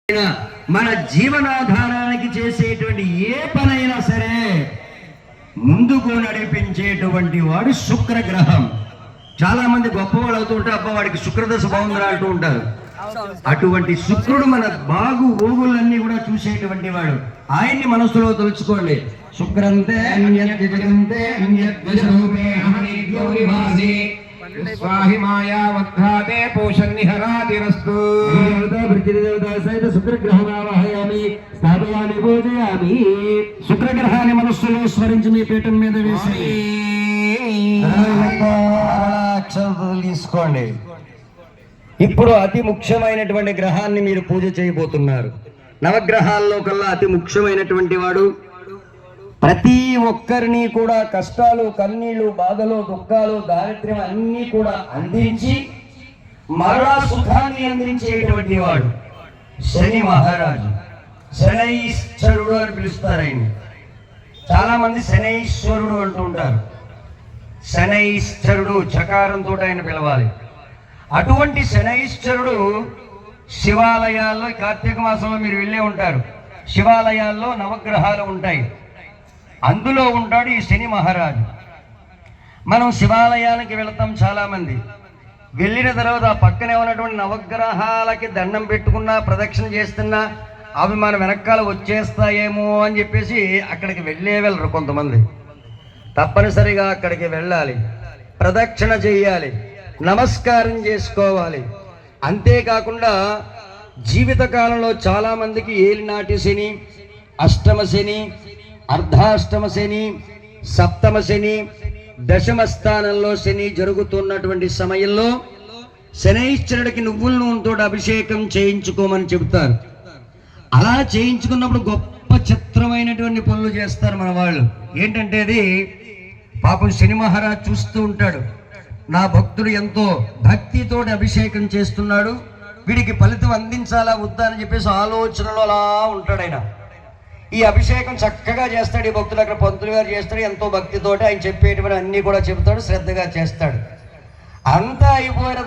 మన జీవనాధారానికి చేసేటువంటి ఏ పనైనా సరే ముందుకు నడిపించేటువంటి వాడు శుక్రగ్రహం. చాలా మంది గొప్పవాళ్ళు అవుతూ ఉంటారు, అబ్బా వాడికి శుక్రదశ బాగుందిరా అంటూ ఉంటారు. అటువంటి శుక్రుడు మన బాగు ఓగులన్నీ కూడా చూసేటువంటి వాడు. ఆయన్ని మనసులో తలుచుకోండి. శుక్రంతే స్వాహిమాయావద్ధాతే పోషన్నిహరాతిరస్తు శుక్రగ్రహమావహయామి స్థాపయామి పూజయామి. శుక్రగ్రహాన్ని మనస్సులో స్మరించి మీ పీఠం మీద వేసి అక్షరాలు తీసుకోండి. ఇప్పుడు అతి ముఖ్యమైనటువంటి గ్రహాన్ని మీరు పూజ చేయబోతున్నారు. నవగ్రహాల్లో కల్లా అతి ముఖ్యమైనటువంటి వాడు, ప్రతి ఒక్కరిని కూడా కష్టాలు, కన్నీళ్లు, బాధలు, దుఃఖాలు, దారిద్ర్యం అన్నీ కూడా అందించి మరలా సుఖాన్ని అందించేటువంటి వాడు శని మహారాజు. శనైశ్వరుడు అని పిలుస్తారు ఆయన్ని. చాలా మంది శనైశ్వరుడు అంటూ ఉంటారు. శనైశ్వరుడు చకారంతో ఆయన పిలవాలి. అటువంటి శనైశ్వరుడు శివాలయాల్లో, కార్తీక మాసంలో మీరు వెళ్ళే ఉంటారు, శివాలయాల్లో నవగ్రహాలు ఉంటాయి, అందులో ఉంటాడు ఈ శని మహారాజు. మనం శివాలయానికి వెళతాం చాలామంది. వెళ్ళిన తర్వాత ఆ పక్కనే ఉన్నటువంటి నవగ్రహాలకి దండం పెట్టుకున్నా, ప్రదక్షిణ చేస్తున్నా అవి మన వెనకాల వచ్చేస్తాయేమో అని చెప్పేసి అక్కడికి వెళ్ళరు కొంతమంది. తప్పనిసరిగా అక్కడికి వెళ్ళాలి, ప్రదక్షిణ చేయాలి, నమస్కారం చేసుకోవాలి. అంతేకాకుండా జీవితకాలంలో చాలామందికి ఏలినాటి శని, అష్టమ శని, అర్ధాష్టమ శని, సప్తమ శని, దశమ స్థానంలో శని జరుగుతున్నటువంటి సమయంలో శనైశ్వరుడికి నువ్వుల నూనెతో అభిషేకం చేయించుకోమని చెబుతారు. అలా చేయించుకున్నప్పుడు గొప్ప చిత్రమైనటువంటి పనులు చేస్తారు మన వాళ్ళు. ఏంటంటే అది పాపం శని మహారాజ్ చూస్తూ ఉంటాడు, నా భక్తుడు ఎంతో భక్తితో అభిషేకం చేస్తున్నాడు, వీడికి ఫలితం అందించాలా వద్దా అని చెప్పేసి ఆలోచనలో అలా ఉంటాడు ఆయన. ఈ అభిషేకం చక్కగా చేస్తాడు ఈ భక్తుడు. అక్కడ పంతులు గారు చేస్తాడు, ఎంతో భక్తితోటి ఆయన చెప్పేటువంటి అన్నీ కూడా చెబుతాడు, శ్రద్ధగా చేస్తాడు. అంతా అయిపోయిన